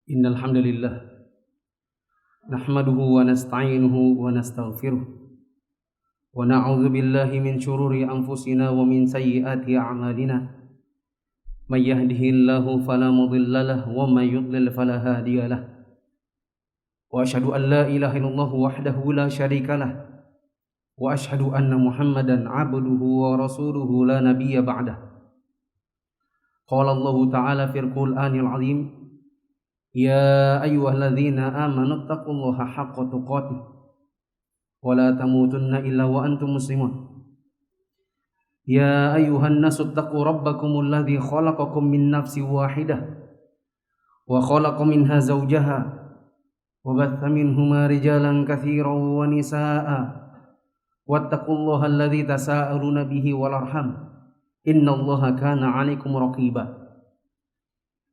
Innal hamdalillah nahmaduhu wa nasta'inuhu wa nastaghfiruh wa na'udzu billahi min shururi anfusina wa min sayyiati a'malina may yahdihillahu fala mudilla lahu wa may yudlil fala hadiya lahu wa asyhadu an la ilaha illallah wahdahu la syarika lahu wa asyhadu anna Muhammadan 'abduhu wa rasuluhu la nabiyya ba'dah. Qala Allah ta'ala fil Qur'anil 'azim, ya ayyuhalladzina amanu taqullaha haqqa tuqatih wa la tamutunna illa wa antum muslimun. Ya ayyuhan nasu taqu rabbakumul ladzi khalaqakum min nafsin wahidah wa khalaqa minha zawjaha wa batha minhuma rijalan katsiran wa nisaa'a wattaqullaha alladzi tasaaluna bihi wal arham innallaha kana 'alaikum raqiba.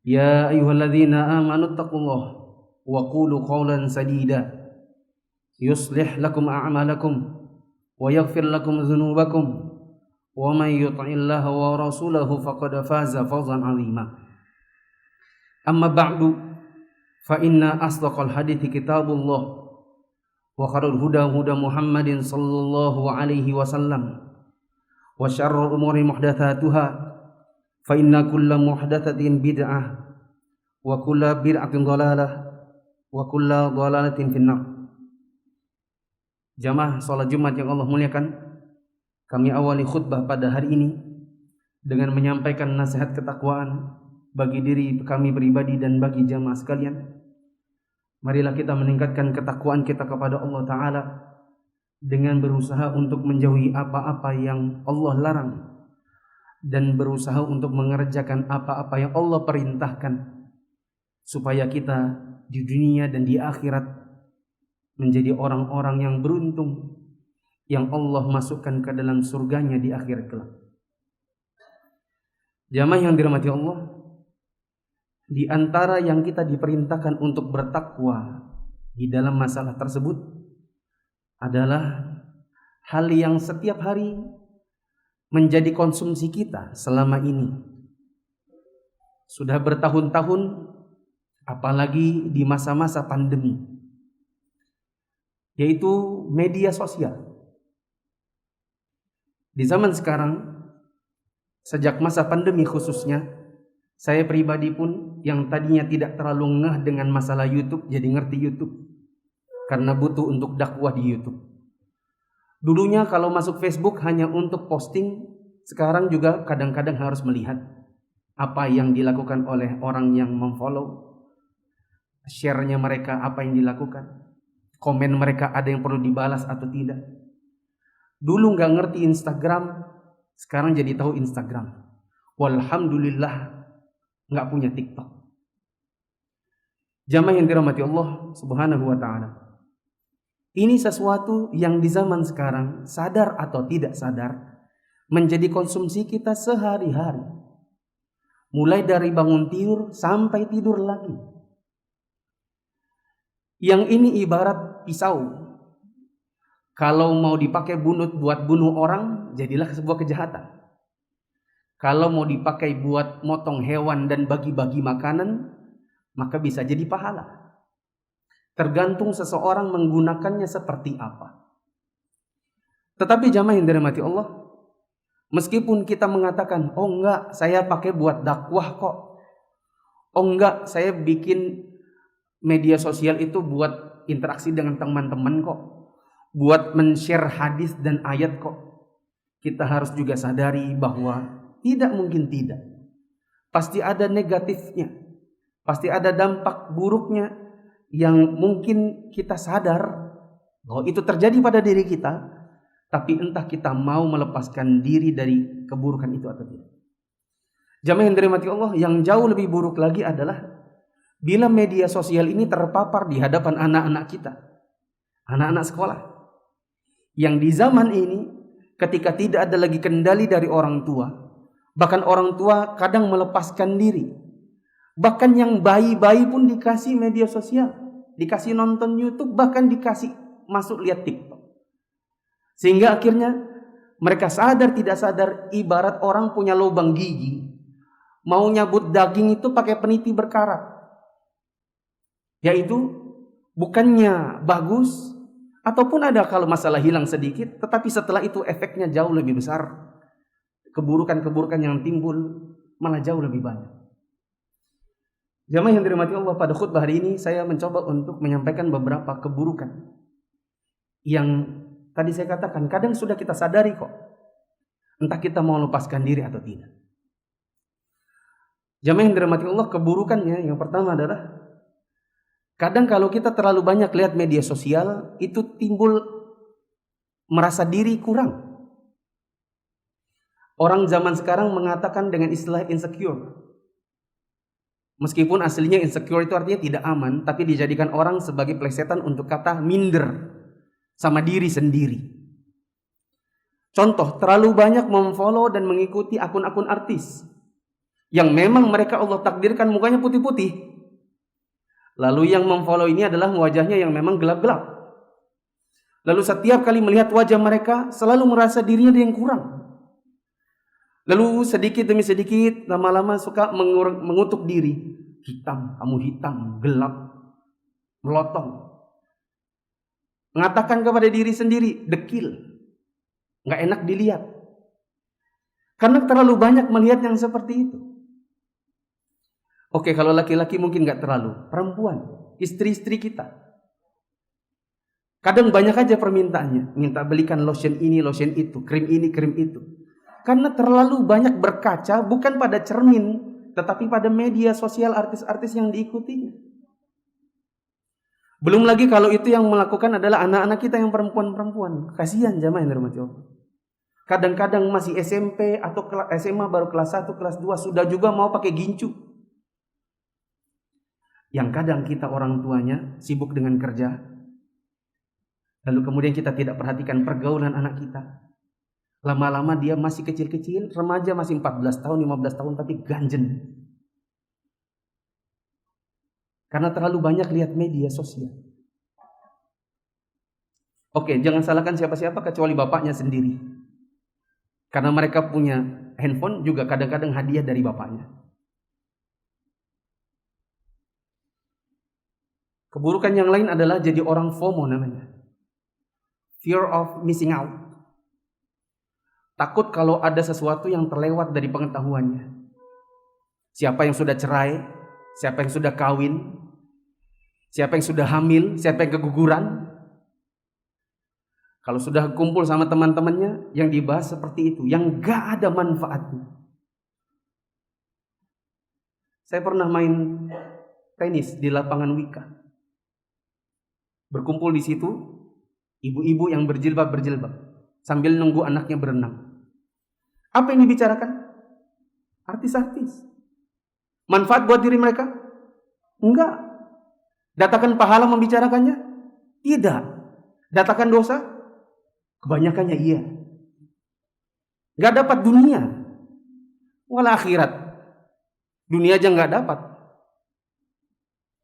Ya ayyuhalladzina amanu taqullaha wa qulu qawlan sadida yuslih lakum a'malakum wa yaghfir lakum dhunubakum wa may yuti'illaha wa rasulahu faqad faza fawzan 'azima. Amma ba'du, fa inna asdaqal hadithi kitabullah wa khairul huda huda Muhammadin sallallahu alaihi wasallam wa syarrul umuri muhdatsatuha fa inna kulla muhdatsatin bid'ah wa kulla bid'atin dhalalah wa kulla dhalalatin finnar. Jamaah salat Jumat yang Allah muliakan, kami awali khutbah pada hari ini dengan menyampaikan nasihat ketakwaan bagi diri kami pribadi dan bagi jamaah sekalian. Marilah kita meningkatkan ketakwaan kita kepada Allah Ta'ala dengan berusaha untuk menjauhi apa-apa yang Allah larang dan berusaha untuk mengerjakan apa-apa yang Allah perintahkan, supaya kita di dunia dan di akhirat menjadi orang-orang yang beruntung, yang Allah masukkan ke dalam surganya di akhirat kelak. Jamaah yang dirahmati Allah, di antara yang kita diperintahkan untuk bertakwa di dalam masalah tersebut adalah hal yang setiap hari menjadi konsumsi kita selama ini. Sudah bertahun-tahun, apalagi di masa-masa pandemi, yaitu media sosial. Di zaman sekarang, sejak masa pandemi khususnya, saya pribadi pun yang tadinya tidak terlalu ngeh dengan masalah YouTube jadi ngerti YouTube karena butuh untuk dakwah di YouTube. Dulunya kalau masuk Facebook hanya untuk posting, sekarang juga kadang-kadang harus melihat apa yang dilakukan oleh orang yang memfollow, share-nya mereka apa yang dilakukan, komen mereka ada yang perlu dibalas atau tidak. Dulu nggak ngerti Instagram, sekarang jadi tahu Instagram. Walhamdulillah nggak punya TikTok. Jamaah yang dirahmati Allah Subhanahu wa Ta'ala, ini sesuatu yang di zaman sekarang, sadar atau tidak sadar, menjadi konsumsi kita sehari-hari. Mulai dari bangun tidur sampai tidur lagi. Yang ini ibarat pisau. Kalau mau dipakai buat bunuh orang, jadilah sebuah kejahatan. Kalau mau dipakai buat motong hewan dan bagi-bagi makanan, maka bisa jadi pahala. Tergantung seseorang menggunakannya seperti apa. Tetapi jamaah yang dirahmati Allah, meskipun kita mengatakan, oh enggak, saya pakai buat dakwah kok. Oh enggak, saya bikin media sosial itu buat interaksi dengan teman-teman kok. Buat men-share hadis dan ayat kok. Kita harus juga sadari bahwa tidak mungkin tidak. Pasti ada negatifnya. Pasti ada dampak buruknya yang mungkin kita sadar bahwa itu terjadi pada diri kita, tapi entah kita mau melepaskan diri dari keburukan itu atau tidak. Jamaah yang dirahmati Allah, yang jauh lebih buruk lagi adalah bila media sosial ini terpapar di hadapan anak-anak kita, anak-anak sekolah, yang di zaman ini ketika tidak ada lagi kendali dari orang tua, bahkan orang tua kadang melepaskan diri. Bahkan yang bayi-bayi pun dikasih media sosial, dikasih nonton YouTube, bahkan dikasih masuk lihat TikTok. Sehingga akhirnya mereka sadar tidak sadar ibarat orang punya lubang gigi, mau nyabut daging itu pakai peniti berkarat. Yaitu bukannya bagus, ataupun ada kalau masalah hilang sedikit, tetapi setelah itu efeknya jauh lebih besar. Keburukan-keburukan yang timbul malah jauh lebih banyak. Jamaah yang dirahmati Allah, pada khutbah hari ini saya mencoba untuk menyampaikan beberapa keburukan yang tadi saya katakan kadang sudah kita sadari kok, entah kita mau lepaskan diri atau tidak. Jamaah yang dirahmati Allah, keburukannya yang pertama adalah kadang kalau kita terlalu banyak lihat media sosial, itu timbul merasa diri kurang. Orang zaman sekarang mengatakan dengan istilah insecure. Meskipun aslinya insecure itu artinya tidak aman, tapi dijadikan orang sebagai plesetan untuk kata minder sama diri sendiri. Contoh, terlalu banyak memfollow dan mengikuti akun-akun artis yang memang mereka Allah takdirkan mukanya putih-putih. Lalu yang memfollow ini adalah wajahnya yang memang gelap-gelap. Lalu setiap kali melihat wajah mereka selalu merasa dirinya ada yang kurang. Lalu sedikit demi sedikit lama-lama suka mengutuk diri. Hitam, kamu hitam, gelap, melotong. Mengatakan kepada diri sendiri, dekil, gak enak dilihat. Karena terlalu banyak melihat yang seperti itu. Oke, kalau laki-laki mungkin gak terlalu. Perempuan, istri-istri kita. Kadang banyak aja permintaannya. Minta belikan lotion ini, lotion itu, krim ini, krim itu. Karena terlalu banyak berkaca bukan pada cermin, tetapi pada media sosial artis-artis yang diikutinya. Belum lagi kalau itu yang melakukan adalah anak-anak kita yang perempuan-perempuan. Kasihan jamaah yang dirahmati Allah. Kadang-kadang masih SMP atau SMA baru kelas 1, kelas 2 sudah juga mau pakai gincu. Yang kadang kita orang tuanya sibuk dengan kerja, lalu kemudian kita tidak perhatikan pergaulan anak kita. Lama-lama dia masih kecil-kecil, remaja masih 14 tahun, 15 tahun, tapi ganjen. Karena terlalu banyak lihat media sosial. Oke, jangan salahkan siapa-siapa kecuali bapaknya sendiri. Karena mereka punya handphone juga kadang-kadang hadiah dari bapaknya. Keburukan yang lain adalah jadi orang FOMO namanya. Fear of missing out. Takut kalau ada sesuatu yang terlewat dari pengetahuannya. Siapa yang sudah cerai, siapa yang sudah kawin, siapa yang sudah hamil, siapa yang keguguran. Kalau sudah kumpul sama teman-temannya, yang dibahas seperti itu, yang gak ada manfaatnya. Saya pernah main tenis di lapangan Wika. Berkumpul di situ ibu-ibu yang berjilbab sambil nunggu anaknya berenang. Apa yang dibicarakan? Artis-artis. Manfaat buat diri mereka? Enggak. Datakan pahala membicarakannya? Tidak. Datakan dosa? Kebanyakannya iya. Enggak dapat dunia, wala akhirat. Dunia aja enggak dapat.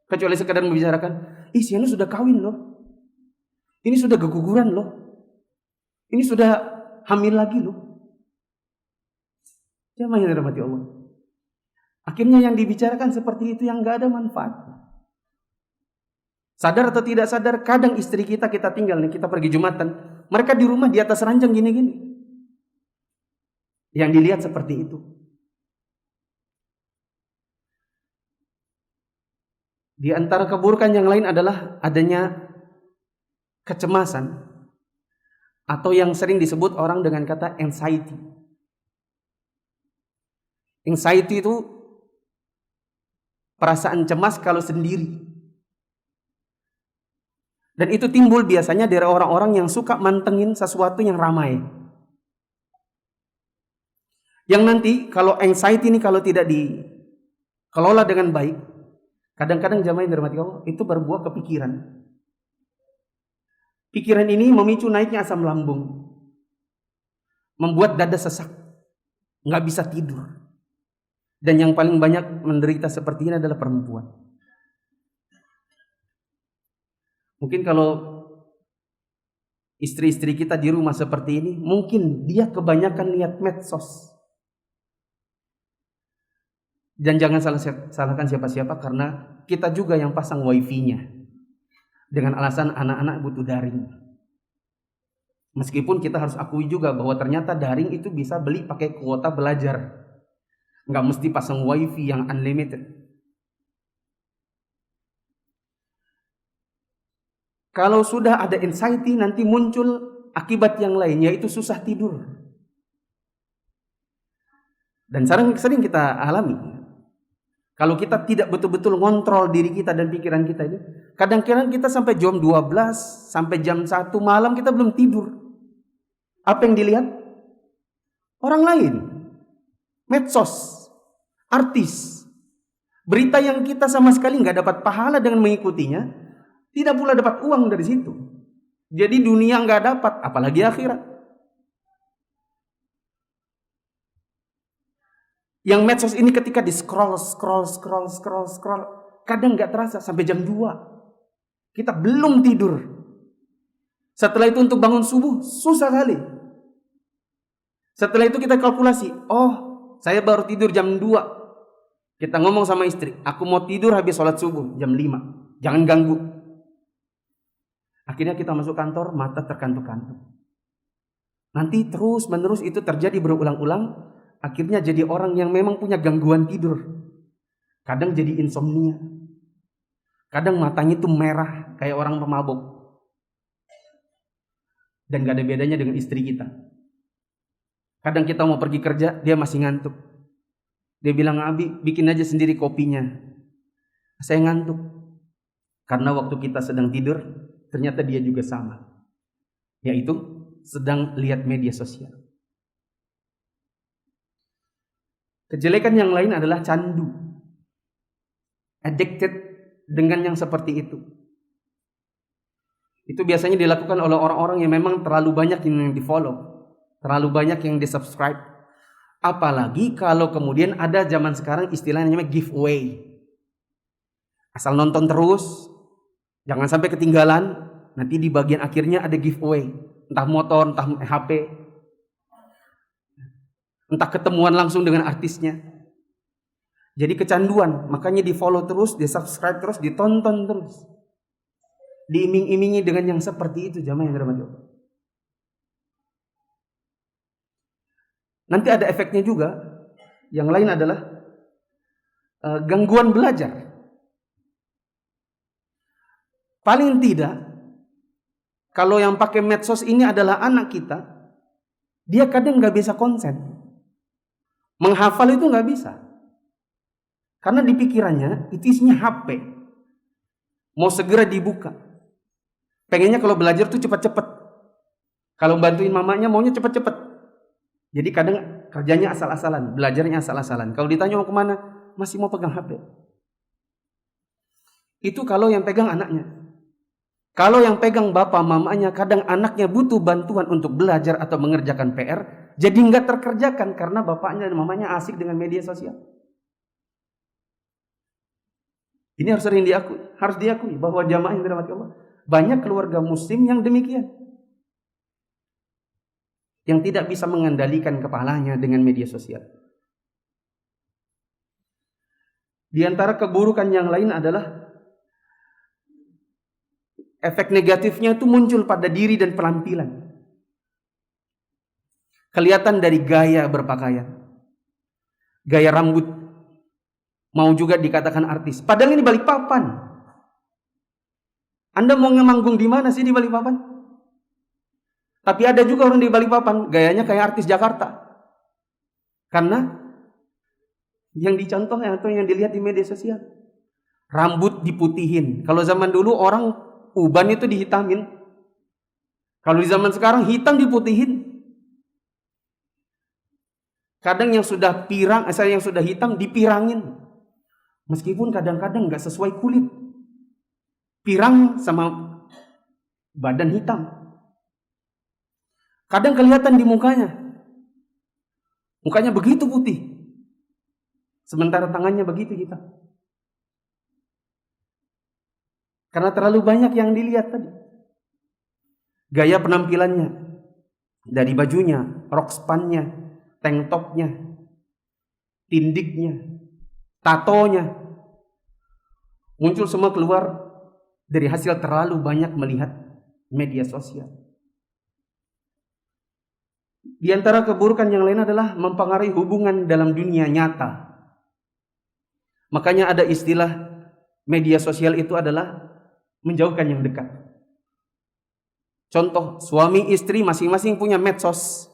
Kecuali sekadar membicarakan, si anu sudah kawin loh. Ini sudah keguguran loh. Ini sudah hamil lagi loh. Jamaah yang dirahmati Allah. Akhirnya yang dibicarakan seperti itu yang gak ada manfaat. Sadar atau tidak sadar, kadang istri kita tinggal nih, kita pergi Jumatan, mereka di rumah di atas ranjang gini-gini. Yang dilihat seperti itu. Di antara keburukan yang lain adalah adanya kecemasan atau yang sering disebut orang dengan kata anxiety. Anxiety itu perasaan cemas kalau sendiri. Dan itu timbul biasanya dari orang-orang yang suka mantengin sesuatu yang ramai. Yang nanti kalau anxiety ini kalau tidak dikelola dengan baik, kadang-kadang jamaah yang dirahmati Allah itu berbuah kepikiran. Pikiran ini memicu naiknya asam lambung, membuat dada sesak, nggak bisa tidur. Dan yang paling banyak menderita seperti ini adalah perempuan. Mungkin kalau istri-istri kita di rumah seperti ini, mungkin dia kebanyakan lihat medsos. Dan jangan salahkan siapa-siapa, karena kita juga yang pasang wifi-nya dengan alasan anak-anak butuh daring. Meskipun kita harus akui juga bahwa ternyata daring itu bisa beli pakai kuota belajar. Nggak mesti pasang wifi yang unlimited. Kalau sudah ada anxiety, nanti muncul akibat yang lain, yaitu susah tidur. Dan sering kita alami. Kalau kita tidak betul-betul ngontrol diri kita dan pikiran kita ini, kadang-kadang kita sampai jam 12, sampai jam 1 malam kita belum tidur. Apa yang dilihat? Orang lain. Medsos. Artis. Berita yang kita sama sekali nggak dapat pahala dengan mengikutinya, tidak pula dapat uang dari situ. Jadi dunia nggak dapat, apalagi akhirat. Yang medsos ini ketika di scroll, kadang nggak terasa sampai jam 2. Kita belum tidur. Setelah itu untuk bangun subuh susah kali. Setelah itu kita kalkulasi, oh saya baru tidur jam 2. Kita ngomong sama istri, aku mau tidur habis sholat subuh jam 5. Jangan ganggu. Akhirnya kita masuk kantor, mata terkantuk-kantuk. Nanti terus menerus itu terjadi berulang-ulang. Akhirnya jadi orang yang memang punya gangguan tidur. Kadang jadi insomnia. Kadang matanya itu merah kayak orang pemabuk. Dan gak ada bedanya dengan istri kita. Kadang kita mau pergi kerja, dia masih ngantuk. Dia bilang, Abi bikin aja sendiri kopinya. Saya ngantuk. Karena waktu kita sedang tidur, ternyata dia juga sama. Yaitu sedang lihat media sosial. Kejelekan yang lain adalah candu. Addicted dengan yang seperti itu. Itu biasanya dilakukan oleh orang-orang yang memang terlalu banyak yang di-follow. Terlalu banyak yang di-subscribe. Apalagi kalau kemudian ada zaman sekarang istilahnya namanya giveaway. Asal nonton terus, jangan sampai ketinggalan. Nanti di bagian akhirnya ada giveaway. Entah motor, entah HP. Entah ketemuan langsung dengan artisnya. Jadi kecanduan, makanya di follow terus, di subscribe terus, ditonton terus. Diiming-imingi dengan yang seperti itu, jamaah yang dirahmati Allah. Nanti ada efeknya juga. Yang lain adalah gangguan belajar. Paling tidak, kalau yang pakai medsos ini adalah anak kita, dia kadang gak bisa konsen. Menghafal itu nggak bisa. Karena di pikirannya itu isinya HP. Mau segera dibuka. Pengennya kalau belajar tuh cepat-cepat. Kalau bantuin mamanya maunya cepat-cepat. Jadi kadang kerjanya asal-asalan, belajarnya asal-asalan. Kalau ditanya mau kemana, masih mau pegang HP. Itu kalau yang pegang anaknya. Kalau yang pegang bapak mamanya, kadang anaknya butuh bantuan untuk belajar atau mengerjakan PR, jadi nggak terkerjakan karena bapaknya dan mamanya asik dengan media sosial. Ini harus sering diakui bahwa jamaah yang dirahmati Allah, banyak keluarga muslim yang demikian, yang tidak bisa mengendalikan kepalanya dengan media sosial. Di antara keburukan yang lain adalah efek negatifnya itu muncul pada diri dan penampilan. Kelihatan dari gaya berpakaian, gaya rambut, mau juga dikatakan artis. Padahal ini Balikpapan. Anda mau ngemanggung di mana sih di Balikpapan? Tapi ada juga orang di Balikpapan gayanya kayak artis Jakarta. Karena yang dicontoh atau yang dilihat di media sosial, rambut diputihin. Kalau zaman dulu orang uban itu dihitamin. Kalau di zaman sekarang hitam diputihin. Kadang yang sudah yang sudah hitam dipirangin. Meskipun kadang-kadang nggak sesuai kulit. Pirang sama badan hitam. Kadang kelihatan di mukanya. Mukanya begitu putih. Sementara tangannya begitu hitam. Karena terlalu banyak yang dilihat tadi. Gaya penampilannya. Dari bajunya, rok spannya, tank topnya, tindiknya. tatonya. Muncul semua keluar dari hasil terlalu banyak melihat media sosial. Di antara keburukan yang lain adalah mempengaruhi hubungan dalam dunia nyata. Makanya ada istilah media sosial itu adalah menjauhkan yang dekat. Contoh, suami istri masing-masing punya medsos.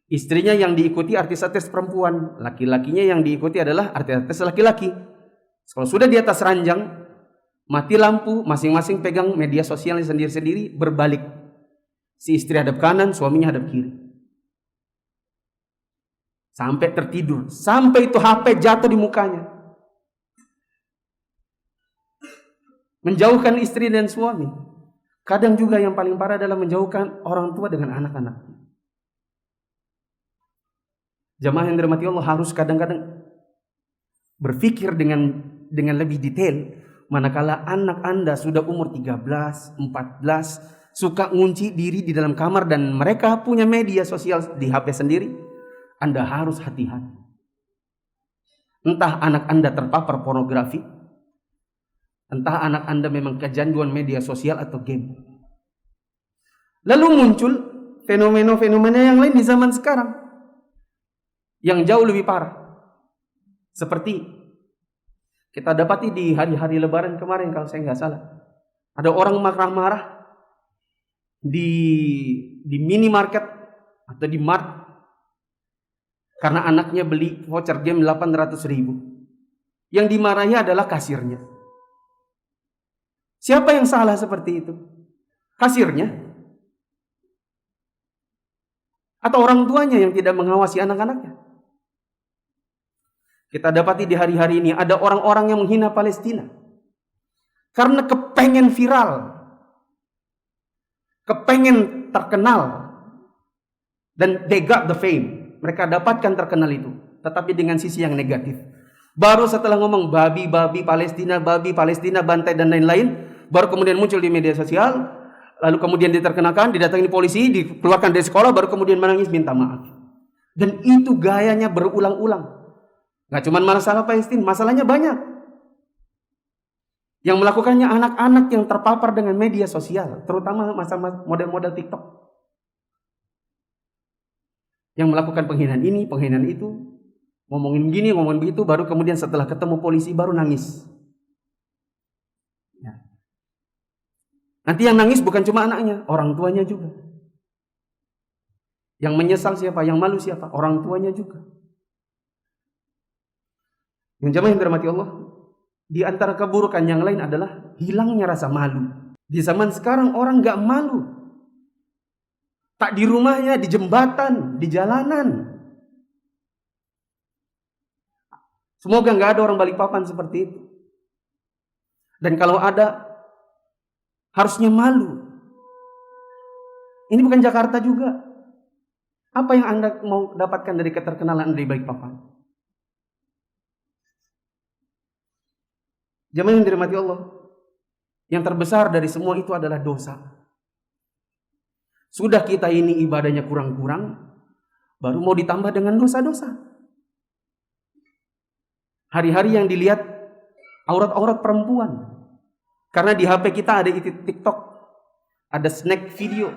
Istrinya yang diikuti artis-artis perempuan, laki-lakinya yang diikuti adalah artis-artis laki-laki. Kalau sudah di atas ranjang, mati lampu, masing-masing pegang media sosialnya sendiri-sendiri, berbalik. Si istri hadap kanan, suaminya hadap kiri. Sampai tertidur, sampai itu HP jatuh di mukanya. Menjauhkan istri dan suami. Kadang juga yang paling parah adalah menjauhkan orang tua dengan anak-anak. Jamaah yang dirahmati Allah harus kadang-kadang berpikir dengan lebih detail. Manakala anak Anda sudah umur 13, 14, suka ngunci diri di dalam kamar dan mereka punya media sosial di HP sendiri, Anda harus hati-hati. Entah anak Anda terpapar pornografi, entah anak Anda memang kecanduan media sosial atau game. Lalu muncul fenomena-fenomena yang lain di zaman sekarang yang jauh lebih parah. Seperti kita dapati di hari-hari Lebaran kemarin kalau saya nggak salah, ada orang marah-marah di minimarket atau di mart karena anaknya beli voucher game 800.000. Yang dimarahi adalah kasirnya. Siapa yang salah seperti itu? Kasirnya? Atau orang tuanya yang tidak mengawasi anak-anaknya? Kita dapati di hari-hari ini ada orang-orang yang menghina Palestina karena kepengen viral, kepengen terkenal, dan they got the fame. Mereka dapatkan terkenal itu, tetapi dengan sisi yang negatif. Baru setelah ngomong babi Palestina, bantai dan lain-lain, baru kemudian muncul di media sosial, lalu kemudian diterkenalkan, didatangi polisi, dikeluarkan dari sekolah, baru kemudian menangis minta maaf. Dan itu gayanya berulang-ulang. Gak cuma masalah Palestina, masalahnya banyak. Yang melakukannya anak-anak yang terpapar dengan media sosial, terutama masalah model-model TikTok. Yang melakukan penghinaan ini, penghinaan itu, ngomongin gini, ngomongin begitu, baru kemudian setelah ketemu polisi baru nangis. Ya. Nanti yang nangis bukan cuma anaknya, orang tuanya juga. Yang menyesal siapa? Yang malu siapa? Orang tuanya juga. Yang jamaah yang dirahmati Allah, di antara keburukan yang lain adalah hilangnya rasa malu. Di zaman sekarang orang gak malu. Tak di rumahnya, di jembatan, di jalanan. Semoga gak ada orang Balikpapan seperti itu. Dan kalau ada, harusnya malu. Ini bukan Jakarta juga. Apa yang Anda mau dapatkan dari keterkenalan Anda di Balikpapan? Jamaah yang dirahmati Allah, yang terbesar dari semua itu adalah dosa. Sudah kita ini ibadahnya kurang-kurang, baru mau ditambah dengan dosa-dosa. Hari-hari yang dilihat aurat-aurat perempuan. Karena di HP kita ada TikTok, ada snack video,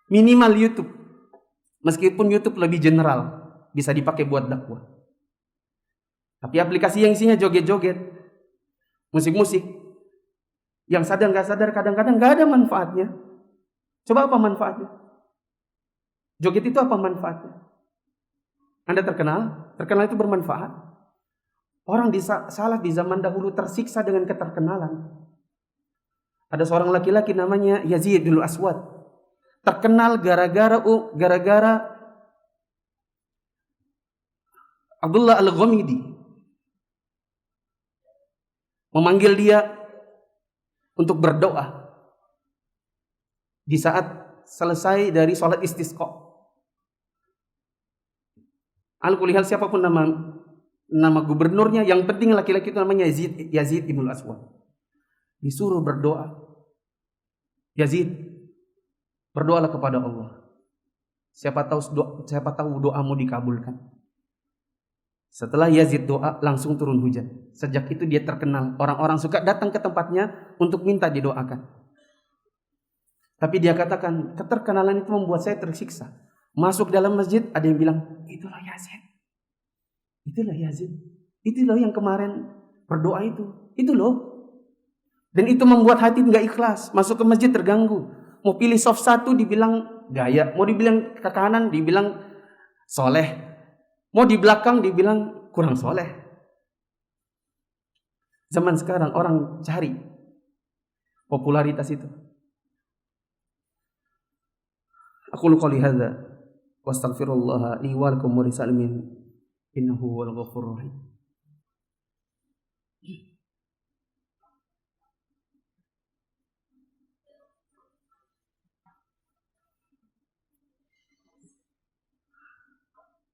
minimal YouTube. Meskipun YouTube lebih general, bisa dipakai buat dakwah. Tapi aplikasi yang isinya joget-joget, musik-musik, yang sadar nggak sadar kadang-kadang nggak ada manfaatnya. Coba apa manfaatnya? Joget itu apa manfaatnya? Anda terkenal? Terkenal itu bermanfaat. Orang salaf di zaman dahulu tersiksa dengan keterkenalan. Ada seorang laki-laki namanya Yazid bin Aswad. Terkenal gara-gara Abdullah Al-Ghamidi memanggil dia untuk berdoa di saat selesai dari sholat istisqa. Al-Kulihal siapapun nama gubernurnya, yang penting laki-laki itu namanya Yazid ibn Aswad. Disuruh berdoa. Yazid, berdoalah kepada Allah. Siapa tahu doamu dikabulkan. Setelah Yazid doa, langsung turun hujan. Sejak itu dia terkenal. Orang-orang suka datang ke tempatnya untuk minta didoakan. Tapi dia katakan, keterkenalan itu membuat saya tersiksa. Masuk dalam masjid, ada yang bilang, itulah Yazid. Itulah Yazid. Itu loh yang kemarin berdoa itu. Itu loh. Dan itu membuat hati nggak ikhlas. Masuk ke masjid terganggu. Mau pilih soft 1 dibilang gaya. Mau dibilang ke kanan dibilang soleh. Mau di belakang dibilang kurang soleh. Zaman sekarang orang cari popularitas itu. Aku qouli hadza wa astaghfirullah li wa lakum wa lisal min innahu wal ghafurur rahim.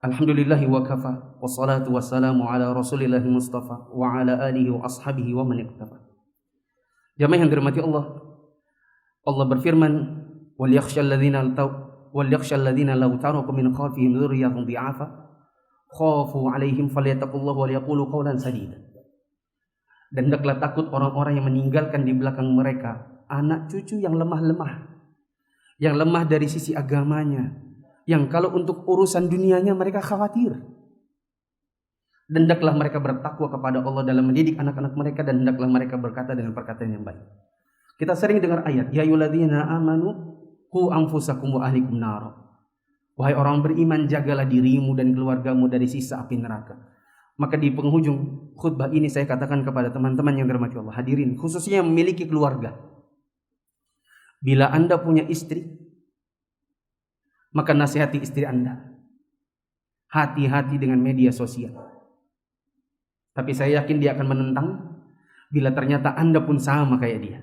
Alhamdulillahi wa kafa wassalatu wassalamu ala rasulillahi mustafa wa ala alihi wa ashabihi wa man iqtafa. Jamaah yang dirahmati Allah, Allah berfirman, wal yakhshal ladzina law taraku min khalfihim dzurriyyatan dhi'afa khafu 'alaihim falyattaqullaha wa yaqulu qawlan sadida. Dan hendaklah takut orang-orang yang meninggalkan di belakang mereka anak cucu yang lemah-lemah, yang lemah dari sisi agamanya, yang kalau untuk urusan dunianya mereka khawatir. Dan hendaklah mereka bertakwa kepada Allah dalam mendidik anak-anak mereka, dan hendaklah mereka berkata dengan perkataan yang baik. Kita sering dengar ayat, ya ayyuhalladzina amanu qu anfusakum wa ahlikum nar. Wahai orang beriman, jagalah dirimu dan keluargamu dari siksa api neraka. Maka di penghujung khutbah ini saya katakan kepada teman-teman yang dirahmati Allah, hadirin khususnya yang memiliki keluarga. Bila Anda punya istri, maka nasihati istri Anda. Hati-hati dengan media sosial. Tapi saya yakin dia akan menentang bila ternyata Anda pun sama kayak dia.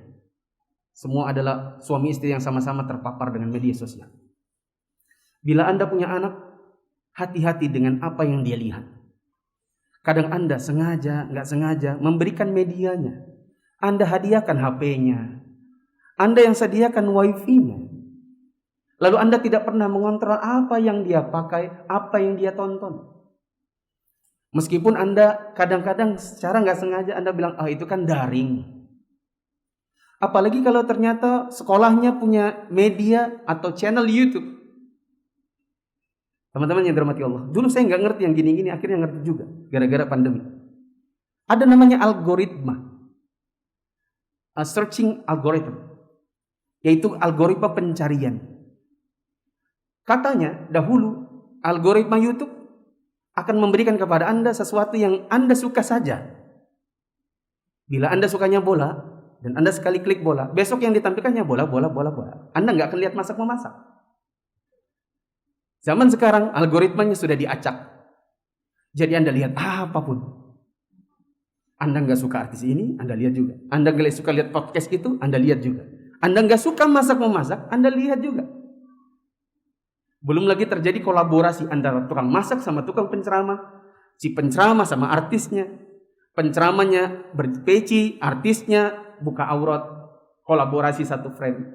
Semua adalah suami istri yang sama-sama terpapar dengan media sosial. Bila Anda punya anak, hati-hati dengan apa yang dia lihat. Kadang Anda sengaja, nggak sengaja memberikan medianya. Anda hadiahkan HP-nya. Anda yang sediakan wifi-nya. Lalu Anda tidak pernah mengontrol apa yang dia pakai, apa yang dia tonton. Meskipun Anda kadang-kadang secara nggak sengaja Anda bilang, itu kan daring. Apalagi kalau ternyata sekolahnya punya media atau channel YouTube. Teman-teman yang dirahmati Allah, dulu saya nggak ngerti yang gini-gini, akhirnya ngerti juga gara-gara pandemi. Ada namanya algoritma, searching algorithm, yaitu algoritma pencarian. Katanya dahulu algoritma YouTube akan memberikan kepada Anda sesuatu yang Anda suka saja. Bila Anda sukanya bola dan Anda sekali klik bola, besok yang ditampilkannya bola. Anda nggak akan lihat masak-memasak. Zaman sekarang algoritmanya sudah diacak. Jadi Anda lihat apapun. Anda nggak suka artis ini, Anda lihat juga. Anda nggak suka lihat podcast itu, Anda lihat juga. Anda nggak suka masak-memasak, Anda lihat juga. Belum lagi terjadi kolaborasi antara tukang masak sama tukang penceramah, si penceramah sama artisnya, penceramahnya berpeci, artisnya buka aurat, kolaborasi satu frame.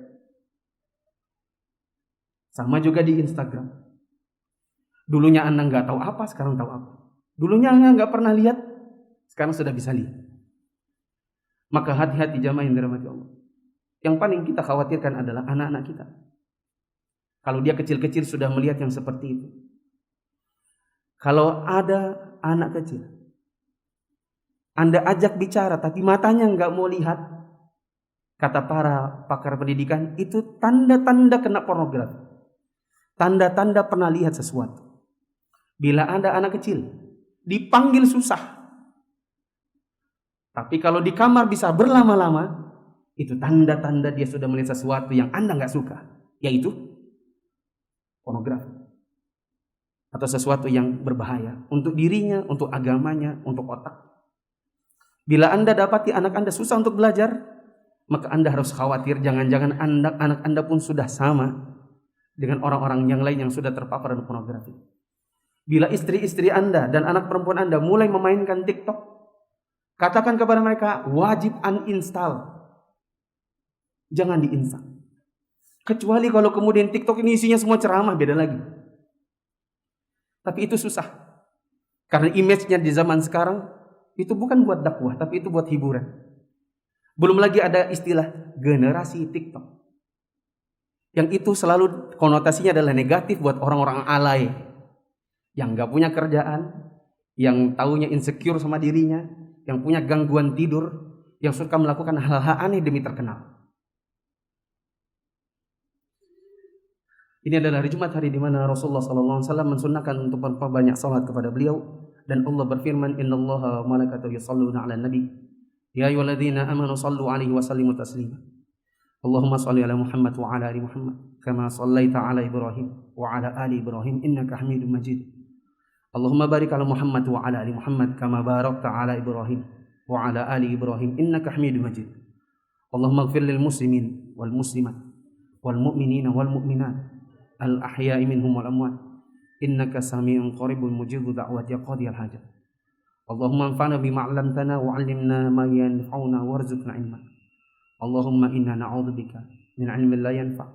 Sama juga di Instagram. Dulunya Anda nggak tahu apa, sekarang tahu apa. Dulunya Anda nggak pernah lihat, sekarang sudah bisa lihat. Maka hati-hati jamaah yang dirahmati Allah. Yang paling kita khawatirkan adalah anak-anak kita. Kalau dia kecil-kecil sudah melihat yang seperti itu. Kalau ada anak kecil, Anda ajak bicara tapi matanya nggak mau lihat, kata para pakar pendidikan, itu tanda-tanda kena pornografi. Tanda-tanda pernah lihat sesuatu. Bila Anda anak kecil, dipanggil susah. Tapi kalau di kamar bisa berlama-lama, itu tanda-tanda dia sudah melihat sesuatu yang Anda nggak suka, yaitu pornografi atau sesuatu yang berbahaya untuk dirinya, untuk agamanya, untuk otak. Bila Anda dapati anak Anda susah untuk belajar, maka Anda harus khawatir jangan-jangan anak Anda pun sudah sama dengan orang-orang yang lain yang sudah terpapar dengan pornografi. Bila istri-istri Anda dan anak perempuan Anda mulai memainkan TikTok, katakan kepada mereka, wajib uninstall. Jangan diinstal. Kecuali kalau kemudian TikTok ini isinya semua ceramah, beda lagi. Tapi itu susah. Karena image-nya di zaman sekarang itu bukan buat dakwah, tapi itu buat hiburan. Belum lagi ada istilah generasi TikTok, yang itu selalu konotasinya adalah negatif buat orang-orang alay, yang gak punya kerjaan, yang taunya insecure sama dirinya, yang punya gangguan tidur, yang suka melakukan hal-hal aneh demi terkenal. Ini adalah hari Jumat, hari di mana Rasulullah SAW mensunnahkan untuk memperbanyak salat kepada beliau, dan Allah berfirman, innallaha wa malaikatahu yusholluna 'alan nabi ya ayyuhalladzina amanu shallu 'alaihi wa sallimu taslima. Allahumma shalli ala Muhammad wa ala ali Muhammad kama shallaita ala Ibrahim wa ala ali Ibrahim innaka Hamidum Majid. Allahumma barik ala Muhammad wa ala ali Muhammad kama barakta ala Ibrahim wa ala ali Ibrahim innaka Hamidum Majid. Allahumma ighfir lil muslimin wal muslimat wal mu'minina wal mu'minat al ahya'i minhum wal amwat innaka sami'un qaribun mujibu da'wati qadiyal hajat. Allahumma anfa'na bima 'allamtana wa 'allimna ma yanfa'una warzuqna ilma. Allahumma inna na'udzubika min 'ilmin la yanfa'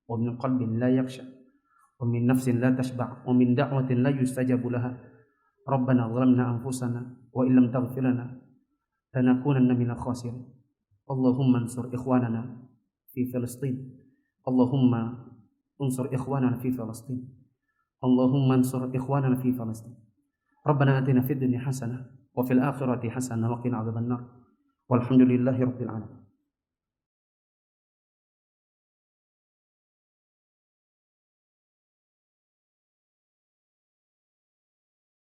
wa min qalbin la yakhsha wa min nafsin la tashba' wa min da'watin la yustajabu laha. Rabbana zalamna anfusana wa illam taghfir lana lanakunanna minal khasirin. Allahumma ansur ikhwanana fi Filistin. Allahumma unsur ikhwanana fi Filistin. Allahumma ansur ikhwanana fi Filistin. Rabbana atina fid dunya hasanah wa fil akhirati hasanah wa qina adzabannar. Walhamdulillahi rabbil alamin.